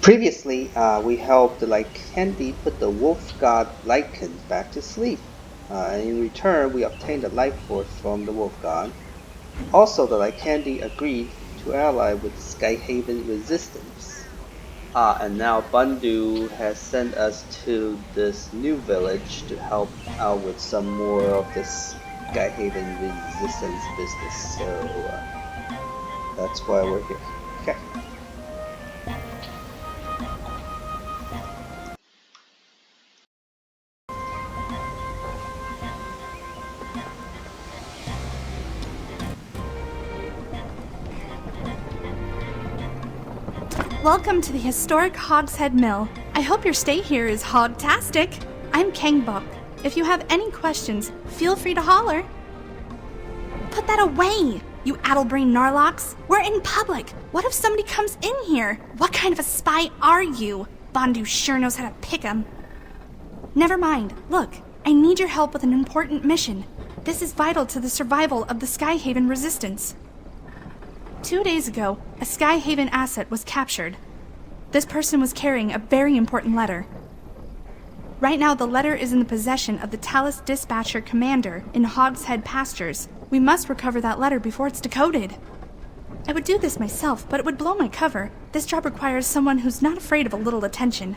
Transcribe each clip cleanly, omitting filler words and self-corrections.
Previously, we helped Lycanthropy put the wolf god Lycan back to sleep. And in return, we obtained the life force from the wolf god. Also, the Lycanthropy agreed to ally with the Skyhaven resistance. And now Bundu has sent us to this new village to help out with some more of this Skyhaven resistance business. So that's why we're here. Okay. Welcome to the historic Hogshead Mill. I hope your stay here is hogtastic. I'm Kangbok. If you have any questions, feel free to holler. Put that away, you addle-brained Narlocks. We're in public. What if somebody comes in here? What kind of a spy are you? Bondu sure knows how to pick 'em. Never mind. Look, I need your help with an important mission. This is vital to the survival of the Skyhaven resistance. 2 days ago, a Skyhaven asset was captured. This person was carrying a very important letter. Right now, the letter is in the possession of the Talus Dispatcher Commander in Hogshead Pastures. We must recover that letter before it's decoded. I would do this myself, but it would blow my cover. This job requires someone who's not afraid of a little attention.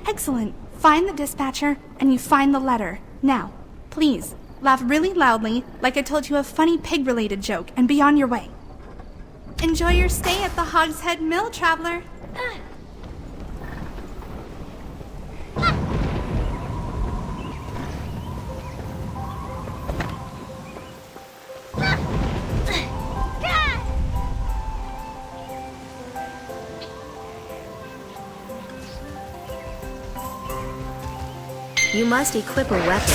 Excellent. Find the dispatcher, and you find the letter. Now, please, laugh really loudly, like I told you a funny pig-related joke, and be on your way. Enjoy your stay at the Hogshead Mill, traveler. You must equip a weapon.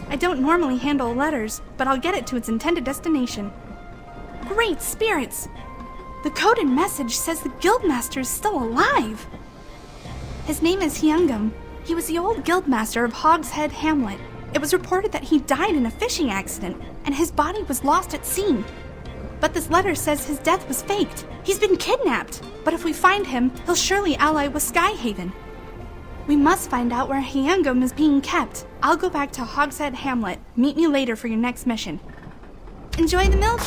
I don't normally handle letters, but I'll get it to its intended destination. Great spirits! The coded message says the Guildmaster is still alive! His name is Hyungum. He was the old Guildmaster of Hogshead Hamlet. It was reported that he died in a fishing accident, and his body was lost at sea. But this letter says his death was faked. He's been kidnapped! But if we find him, he'll surely ally with Skyhaven. We must find out where Hyungum is being kept. I'll go back to Hogshead Hamlet. Meet me later for your next mission. Enjoy the mill.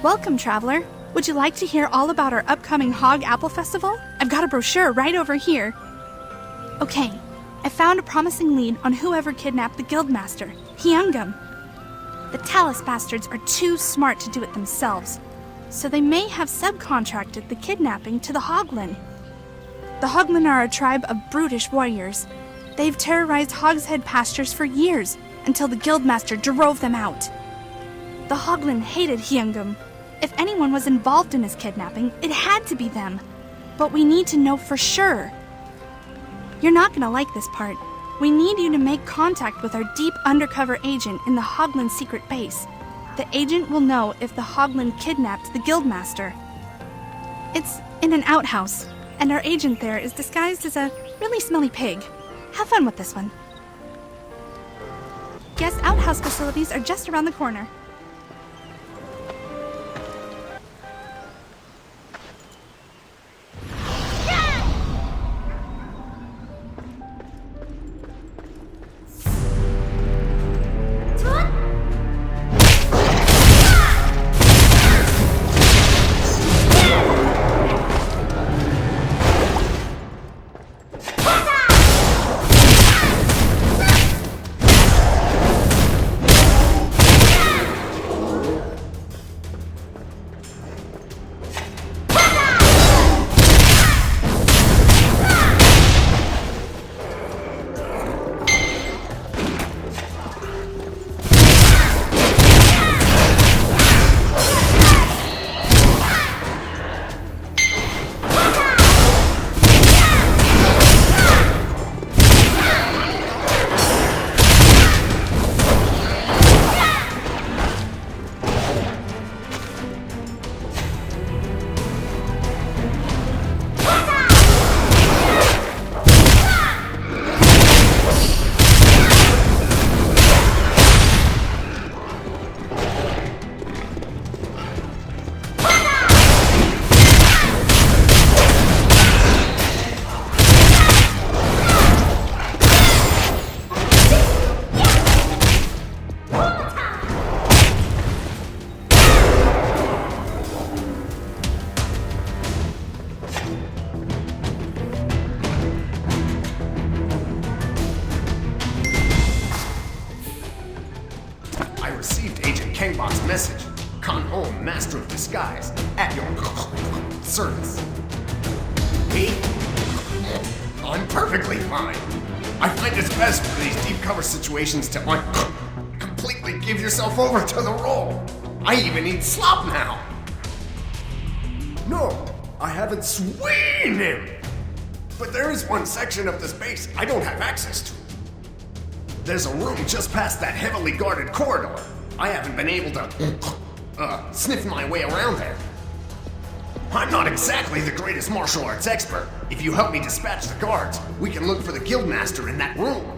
Welcome, traveler. Would you like to hear all about our upcoming Hog Apple Festival? I've got a brochure right over here. Okay, I found a promising lead on whoever kidnapped the Guildmaster, Hyungum. The Talus bastards are too smart to do it themselves, so they may have subcontracted the kidnapping to the Hoglin. The Hoglin are a tribe of brutish warriors. They've terrorized Hogshead pastures for years, until the Guildmaster drove them out. The Hoglin hated Hyungum. If anyone was involved in his kidnapping, it had to be them. But we need to know for sure. You're not gonna like this part. We need you to make contact with our deep undercover agent in the Hoglin secret base. The agent will know if the Hoglin kidnapped the Guildmaster. It's in an outhouse, and our agent there is disguised as a really smelly pig. Have fun with this one. Guest outhouse facilities are just around the corner. Kengbok's message. Con Home, Master of Disguise, at your service. Me? I'm perfectly fine. I find it's best for these deep cover situations to completely give yourself over to the role. I even eat slop now. No, I haven't seen him. But there is one section of the space I don't have access to. There's a room just past that heavily guarded corridor. I haven't been able to sniff my way around there. I'm not exactly the greatest martial arts expert. If you help me dispatch the guards, we can look for the Guildmaster in that room.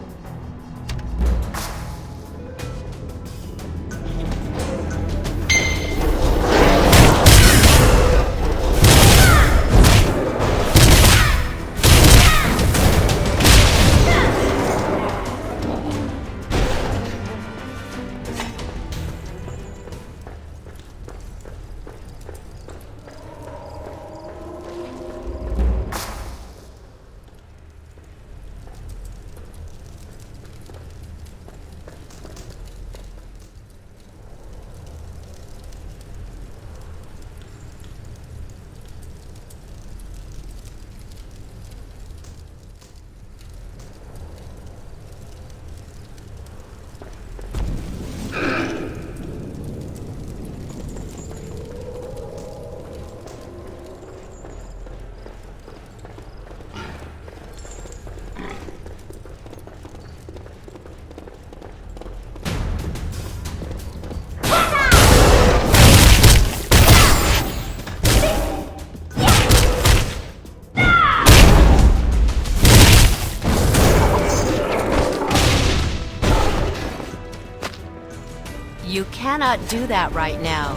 You cannot do that right now.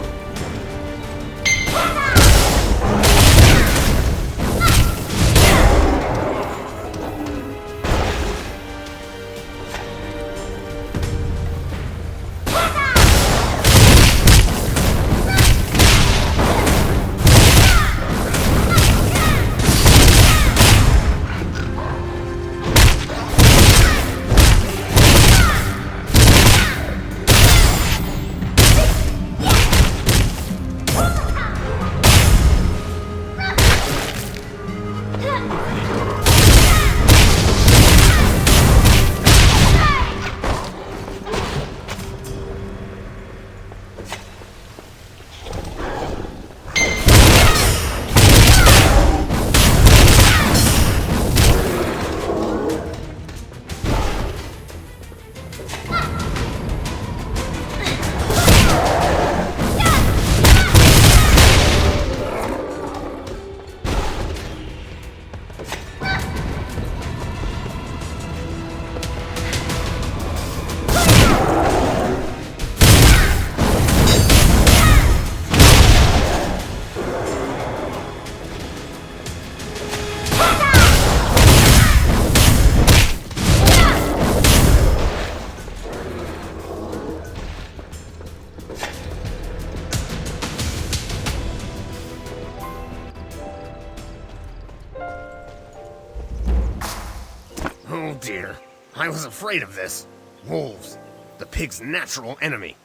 Oh dear. I was afraid of this. Wolves. The pig's natural enemy.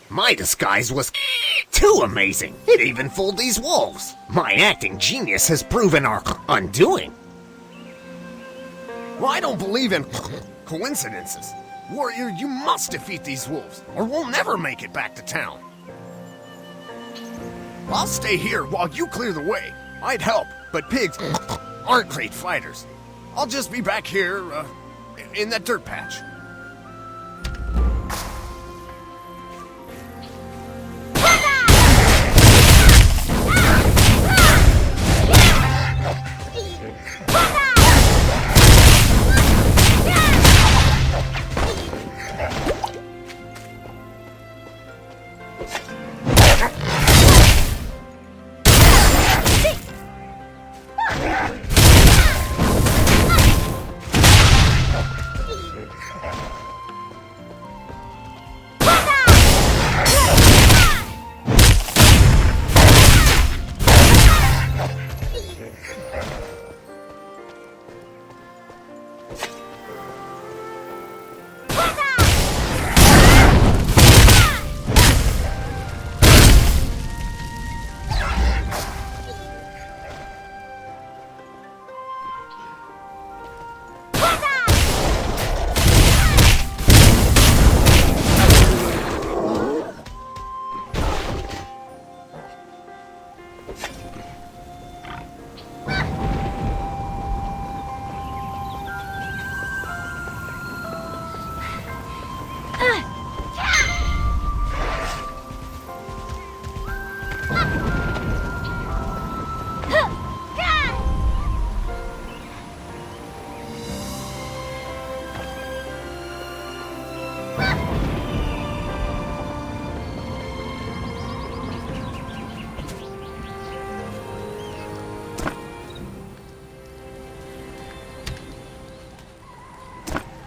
My disguise was too amazing. It even fooled these wolves. My acting genius has proven our undoing. Well, I don't believe in coincidences. Warrior, you must defeat these wolves, or we'll never make it back to town. I'll stay here while you clear the way. I'd help, but pigs aren't great fighters. I'll just be back here, in that dirt patch.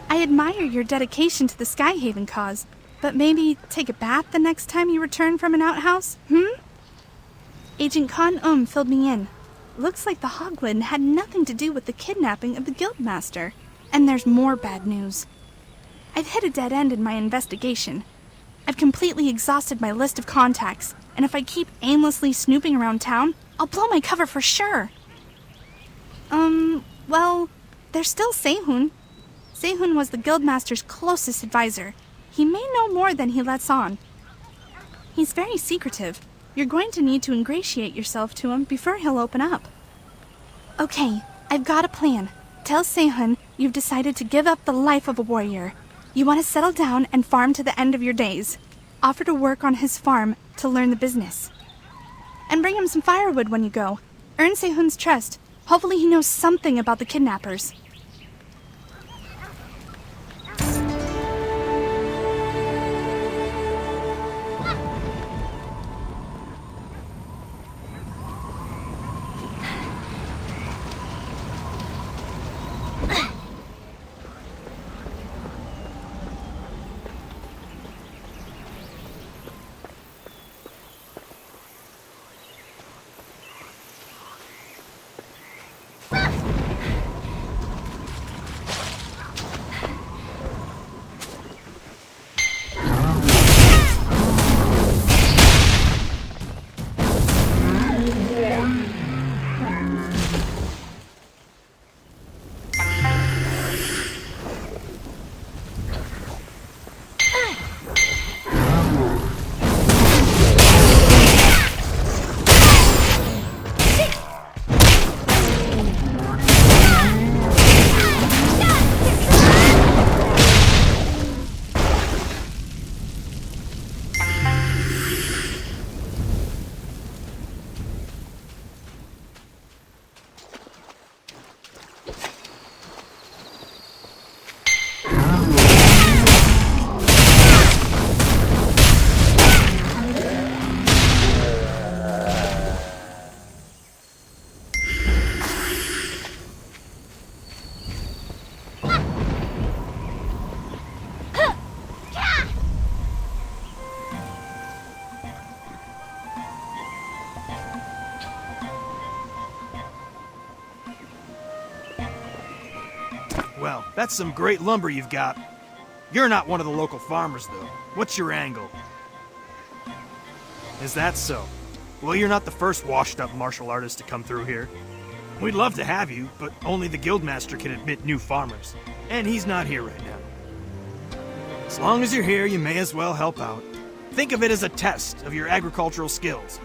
I admire your dedication to the Skyhaven cause, but maybe take a bath the next time you return from an outhouse, Agent Khan filled me in. Looks like the Hoglin had nothing to do with the kidnapping of the Guildmaster. And there's more bad news. I've hit a dead end in my investigation. I've completely exhausted my list of contacts, and if I keep aimlessly snooping around town, I'll blow my cover for sure. Well, there's still Sehun. Sehun was the Guildmaster's closest advisor. He may know more than he lets on. He's very secretive. You're going to need to ingratiate yourself to him before he'll open up. Okay, I've got a plan. Tell Sehun you've decided to give up the life of a warrior. You want to settle down and farm to the end of your days. Offer to work on his farm to learn the business. And bring him some firewood when you go. Earn Sehun's trust. Hopefully he knows something about the kidnappers. Well, that's some great lumber you've got. You're not one of the local farmers, though. What's your angle? Is that so? Well, you're not the first washed-up martial artist to come through here. We'd love to have you, but only the guildmaster can admit new farmers. And he's not here right now. As long as you're here, you may as well help out. Think of it as a test of your agricultural skills.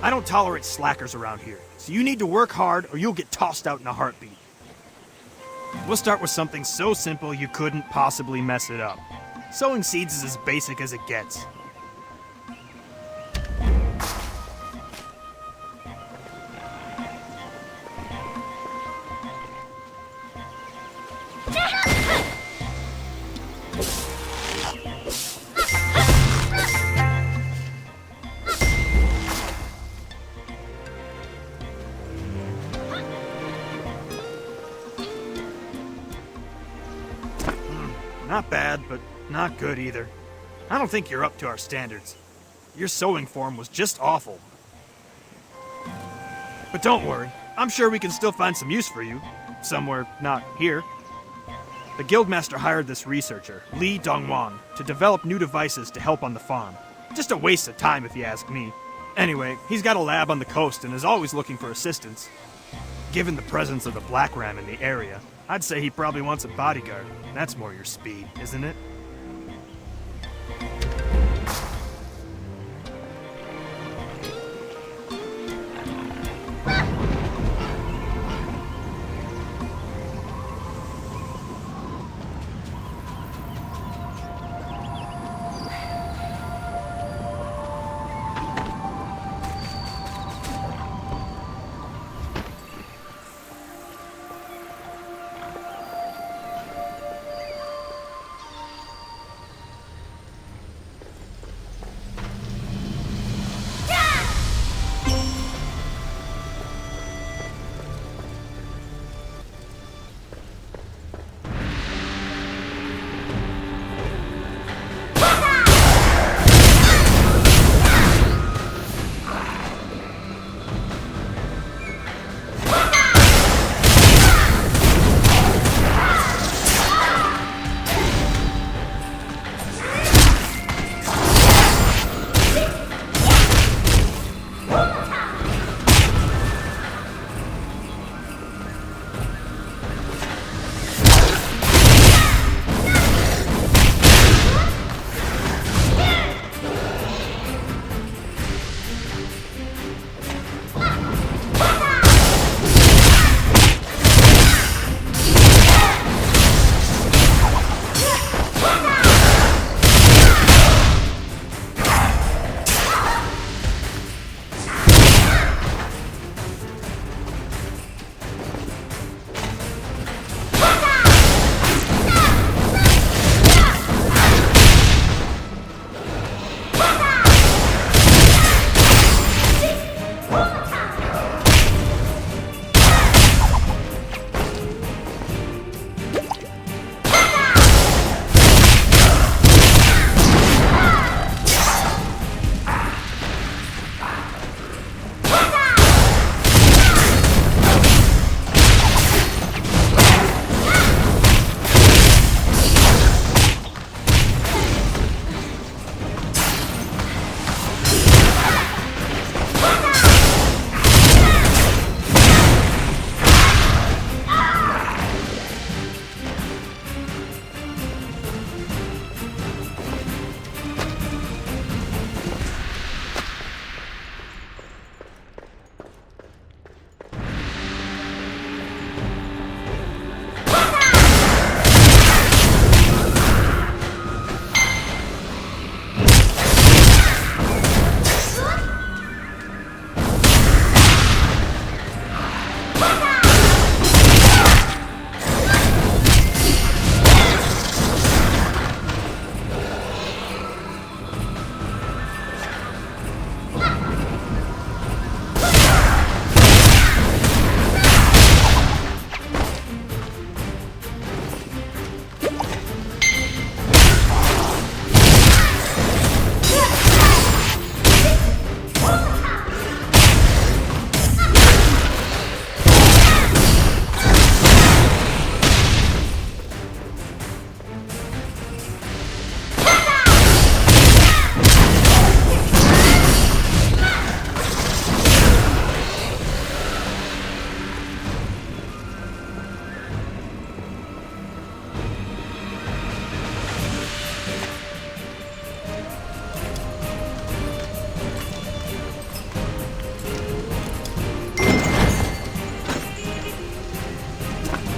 I don't tolerate slackers around here, so you need to work hard or you'll get tossed out in a heartbeat. We'll start with something so simple you couldn't possibly mess it up. Sowing seeds is as basic as it gets. Not bad, but not good either. I don't think you're up to our standards. Your sewing form was just awful. But don't worry, I'm sure we can still find some use for you. Somewhere not here. The Guildmaster hired this researcher, Li Dongwang, to develop new devices to help on the farm. Just a waste of time if you ask me. Anyway, he's got a lab on the coast and is always looking for assistance. Given the presence of the Black Ram in the area, I'd say he probably wants a bodyguard. That's more your speed, isn't it?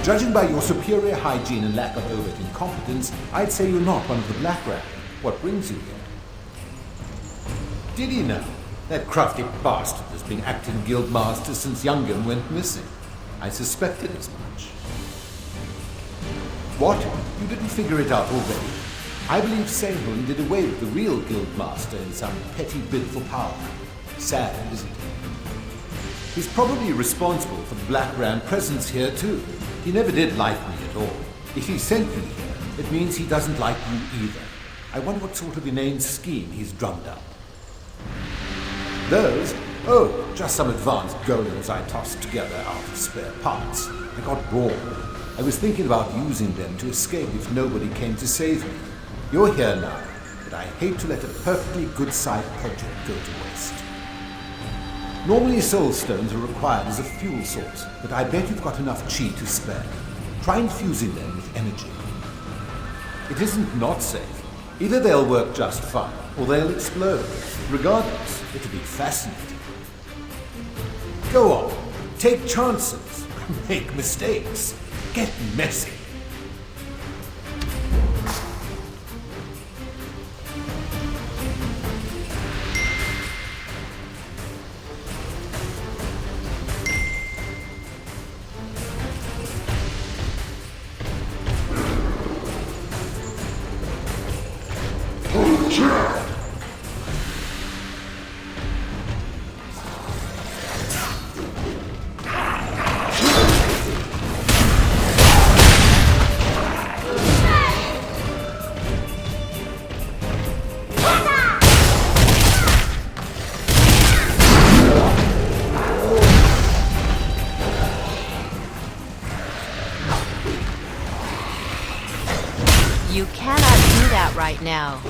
Judging by your superior hygiene and lack of overt incompetence, I'd say you're not one of the Black Ram. What brings you here? Did he know? That crafty bastard has been acting guildmaster since Youngin went missing. I suspected as much. What? You didn't figure it out already? I believe Sehun did away with the real guildmaster in some petty bid for power. Sad, isn't it? He's probably responsible for the Black Ram presence here too. He never did like me at all. If he sent me here, it means he doesn't like you either. I wonder what sort of inane scheme he's drummed up. Those? Oh, just some advanced golems I tossed together out of spare parts. I got bored. I was thinking about using them to escape if nobody came to save me. You're here now, but I hate to let a perfectly good side project go to waste. Normally soul stones are required as a fuel source, but I bet you've got enough chi to spare. Try infusing them with energy. It isn't not safe. Either they'll work just fine, or they'll explode. Regardless, it'll be fascinating. Go on, take chances, make mistakes, get messy. You cannot do that right now.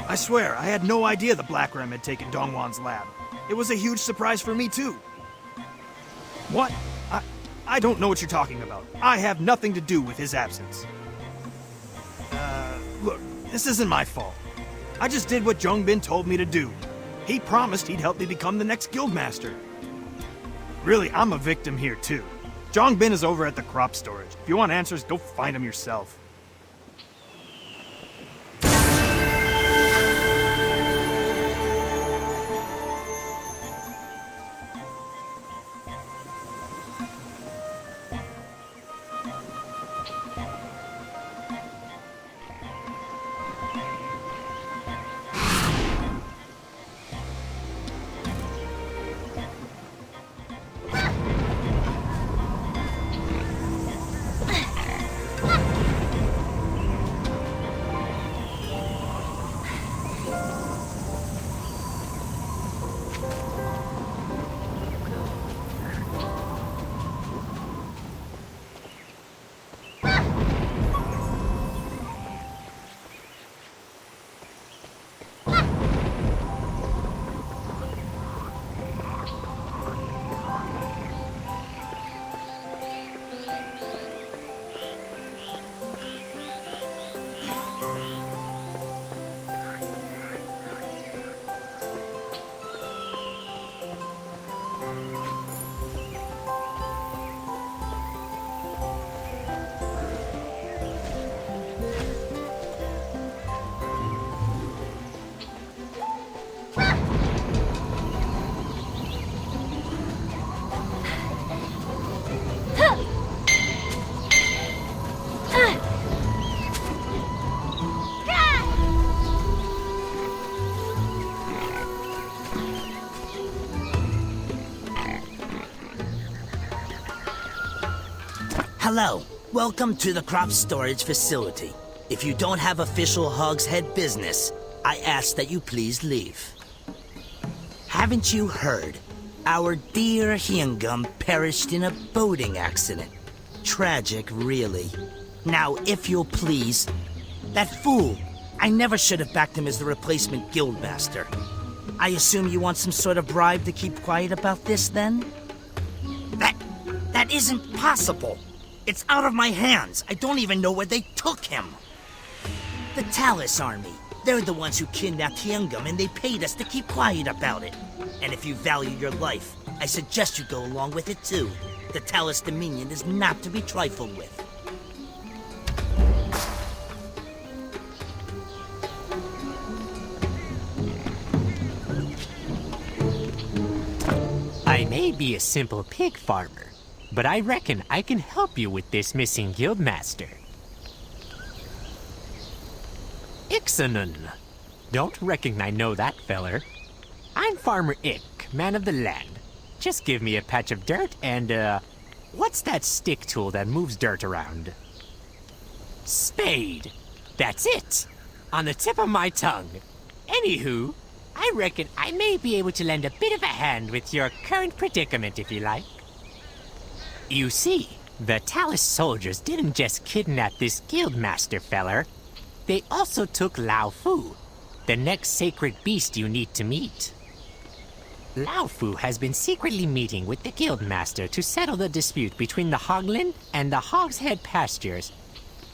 I swear, I had no idea the Black Ram had taken Dongwon's lab. It was a huge surprise for me, too. What? I don't know what you're talking about. I have nothing to do with his absence. Look, this isn't my fault. I just did what Jongbin told me to do. He promised he'd help me become the next guildmaster. Really, I'm a victim here, too. Jongbin is over at the crop storage. If you want answers, go find him yourself. Hello. Welcome to the crop storage facility. If you don't have official Hogshead business, I ask that you please leave. Haven't you heard? Our dear Hyungum perished in a boating accident. Tragic, really. Now, if you'll please... That fool! I never should have backed him as the replacement guildmaster. I assume you want some sort of bribe to keep quiet about this, then? That isn't possible! It's out of my hands! I don't even know where they took him! The Talus Army. They're the ones who kidnapped Hyungum, and they paid us to keep quiet about it. And if you value your life, I suggest you go along with it too. The Talus Dominion is not to be trifled with. I may be a simple pig farmer, but I reckon I can help you with this missing guildmaster. Ixanon. Don't reckon I know that feller. I'm Farmer Ick, man of the land. Just give me a patch of dirt and, what's that stick tool that moves dirt around? Spade. That's it. On the tip of my tongue. Anywho, I reckon I may be able to lend a bit of a hand with your current predicament, if you like. You see, the Talus soldiers didn't just kidnap this guildmaster feller. They also took Lao Fu, the next sacred beast you need to meet. Lao Fu has been secretly meeting with the guildmaster to settle the dispute between the Hoglin and the Hogshead pastures.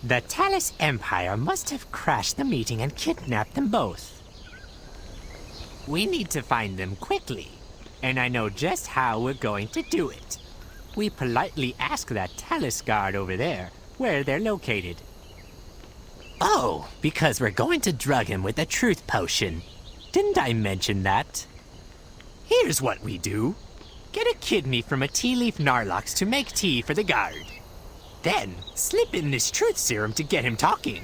The Talus Empire must have crashed the meeting and kidnapped them both. We need to find them quickly, and I know just how we're going to do it. We politely ask that Talus guard over there where they're located. Oh, because we're going to drug him with a truth potion. Didn't I mention that? Here's what we do. Get a kidney from a tea leaf Narlox to make tea for the guard. Then, slip in this truth serum to get him talking.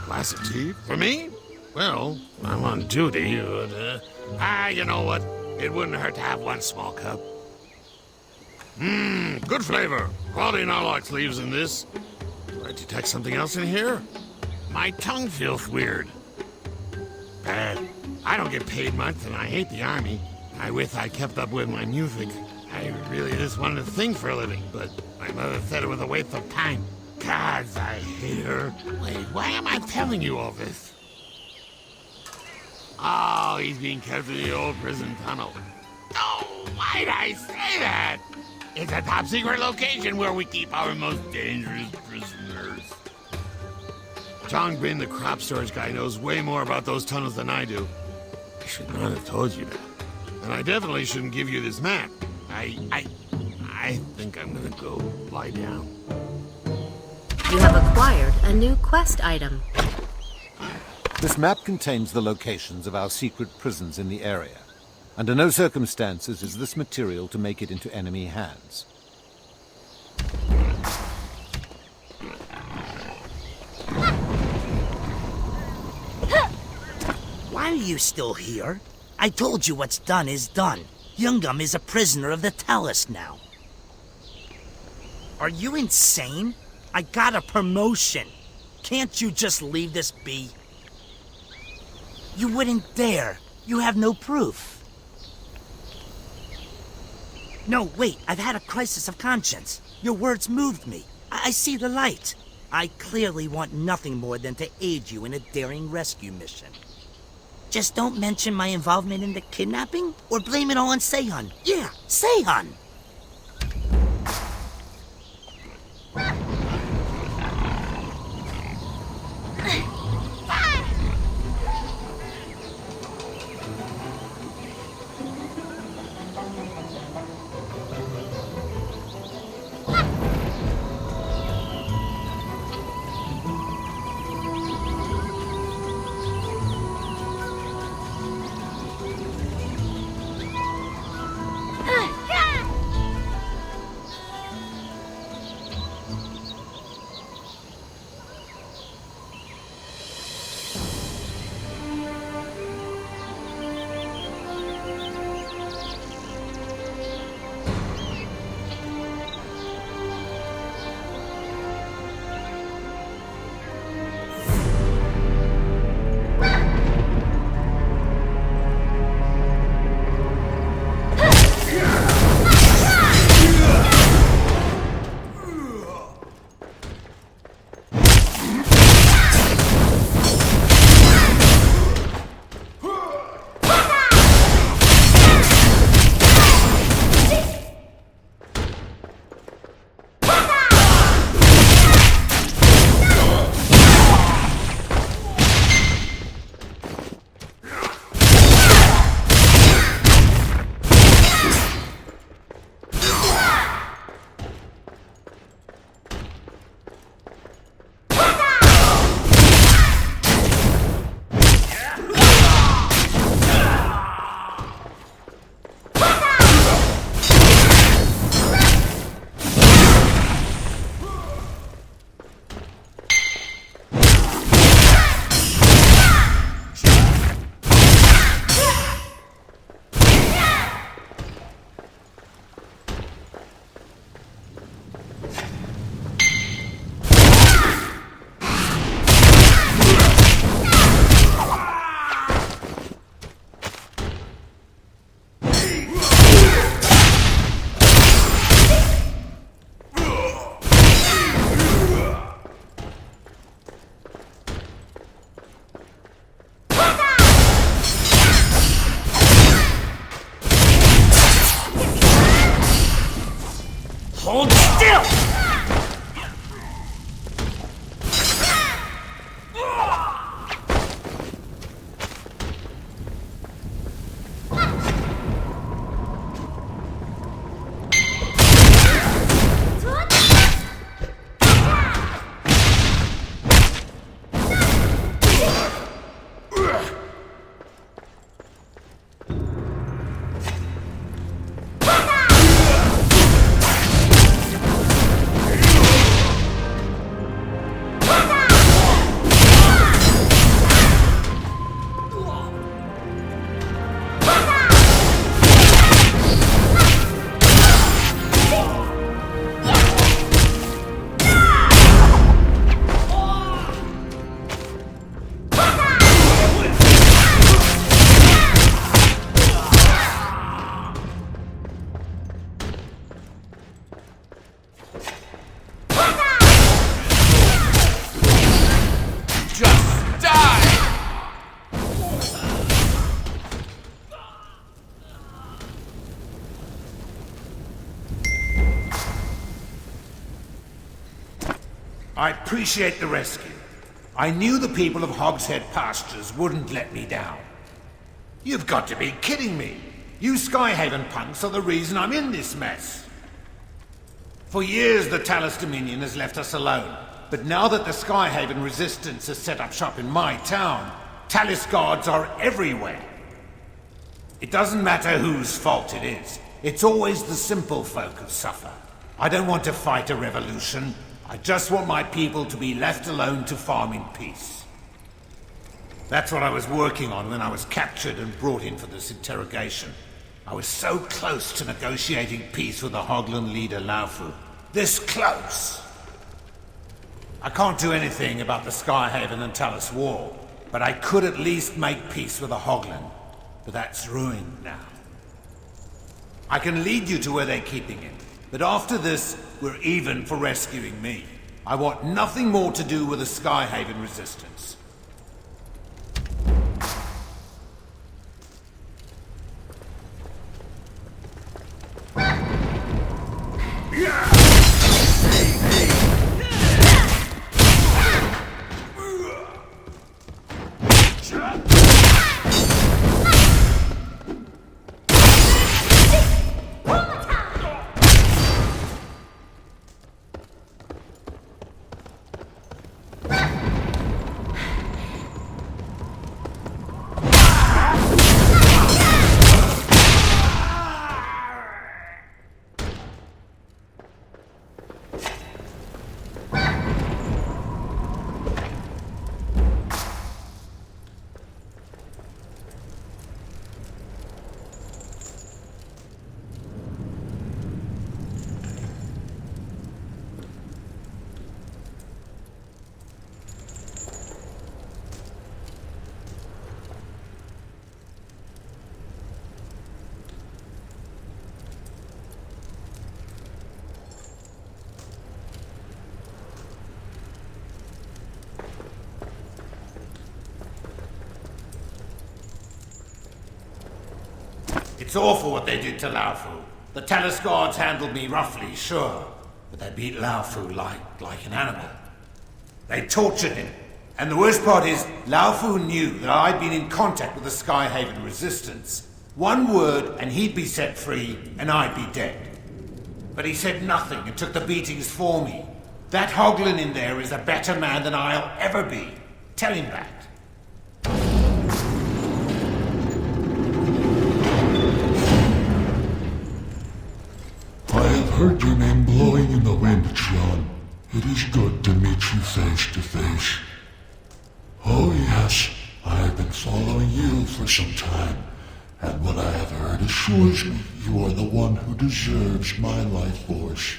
Glass of tea? For me? Well, I'm on duty, but, you know what? It wouldn't hurt to have one small cup. Good flavor. Quality Narlox leaves in this. Do I detect something else in here? My tongue feels weird. Bad. I don't get paid much, and I hate the army. I wish I kept up with my music. I really just wanted to sing for a living, but my mother said it was a waste of time. Gods, I hate her. Wait, why am I telling you all this? Oh, he's being kept in the old prison tunnel. Oh, why'd I say that? It's a top secret location where we keep our most dangerous prisoners. Chongbin, the crop storage guy, knows way more about those tunnels than I do. I should not have told you that. And I definitely shouldn't give you this map. I think I'm gonna go lie down. You have acquired a new quest item. This map contains the locations of our secret prisons in the area. Under no circumstances is this material to make it into enemy hands. Why are you still here? I told you what's done is done. Youngum is a prisoner of the Talus now. Are you insane? I got a promotion. Can't you just leave this be? You wouldn't dare. You have no proof. No, wait, I've had a crisis of conscience. Your words moved me. I see the light. I clearly want nothing more than to aid you in a daring rescue mission. Just don't mention my involvement in the kidnapping, or blame it all on Seihun. Yeah, Seihun! Hold still! I appreciate the rescue. I knew the people of Hogshead Pastures wouldn't let me down. You've got to be kidding me. You Skyhaven punks are the reason I'm in this mess. For years the Talus Dominion has left us alone. But now that the Skyhaven Resistance has set up shop in my town, Talus guards are everywhere. It doesn't matter whose fault it is. It's always the simple folk who suffer. I don't want to fight a revolution. I just want my people to be left alone to farm in peace. That's what I was working on when I was captured and brought in for this interrogation. I was so close to negotiating peace with the Hoglan leader Laufu. This close! I can't do anything about the Skyhaven and Talus War, but I could at least make peace with the Hoglan. But that's ruined now. I can lead you to where they're keeping him, but after this, we're even for rescuing me. I want nothing more to do with the Skyhaven resistance. It's awful what they did to Laufu. The Talus guards handled me roughly, sure, but they beat Laufu like an animal. They tortured him. And the worst part is, Laufu knew that I'd been in contact with the Skyhaven resistance. One word and he'd be set free, and I'd be dead. But he said nothing and took the beatings for me. That Hoglan in there is a better man than I'll ever be. Tell him that. I have heard your name blowing in the wind, Xion. It is good to meet you face to face. Oh yes, I have been following you for some time, and what I have heard assures me you are the one who deserves my life force.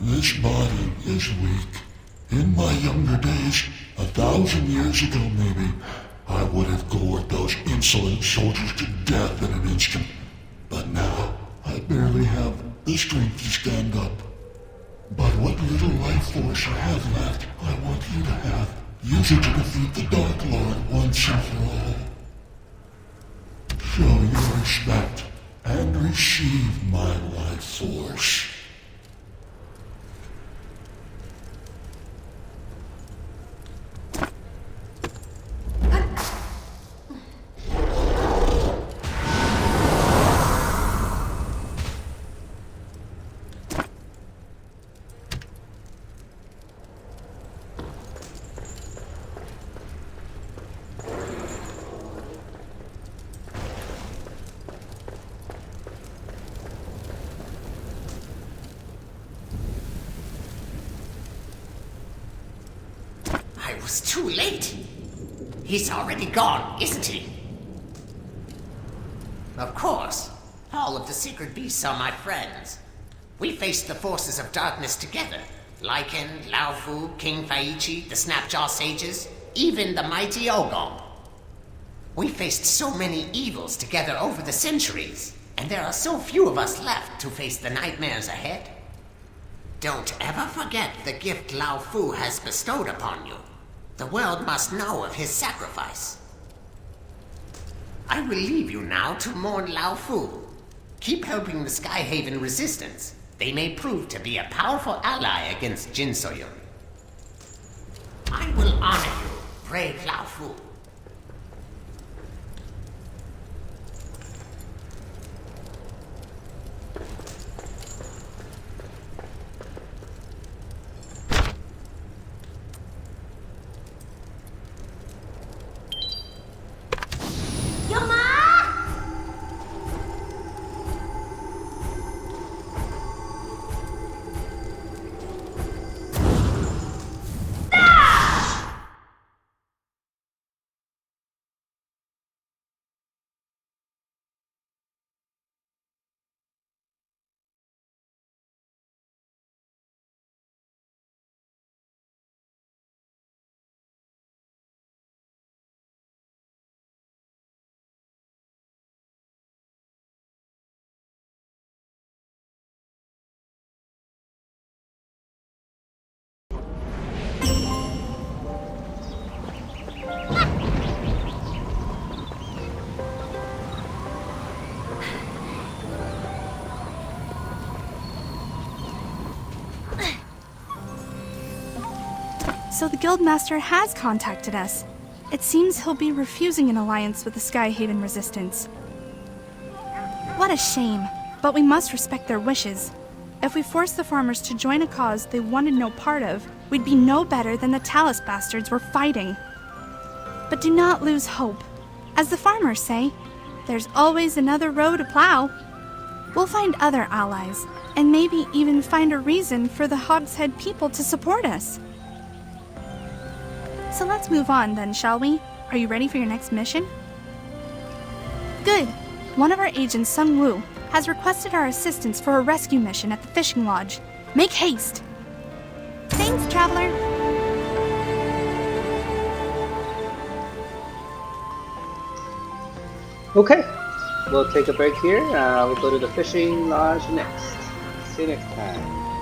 This body is weak. In my younger days, 1,000 years ago maybe, I would have gored those insolent soldiers to death in an instant. But now, I barely have the strength to stand up. But what little life force I have left, I want you to have. Use it to defeat the Dark Lord once and for all. Show your respect and receive my life force. I was too late. He's already gone, isn't he? Of course. All of the secret beasts are my friends. We faced the forces of darkness together. Lycan, Laufu, King Faichi, the Snapjaw Sages, even the mighty Ogong. We faced so many evils together over the centuries, and there are so few of us left to face the nightmares ahead. Don't ever forget the gift Laufu has bestowed upon you. The world must know of his sacrifice. I will leave you now to mourn Laufu. Keep helping the Skyhaven resistance. They may prove to be a powerful ally against Jinsoyun. I will honor you, brave Laufu. So the Guildmaster has contacted us. It seems he'll be refusing an alliance with the Skyhaven Resistance. What a shame, but we must respect their wishes. If we force the farmers to join a cause they wanted no part of, we'd be no better than the Talus bastards we're fighting. But do not lose hope. As the farmers say, there's always another row to plow. We'll find other allies, and maybe even find a reason for the Hogshead people to support us. So let's move on then, shall we? Are you ready for your next mission? Good. One of our agents, Sung Woo, has requested our assistance for a rescue mission at the fishing lodge. Make haste! Thanks, Traveler! Okay, we'll take a break here. We'll go to the fishing lodge next. See you next time.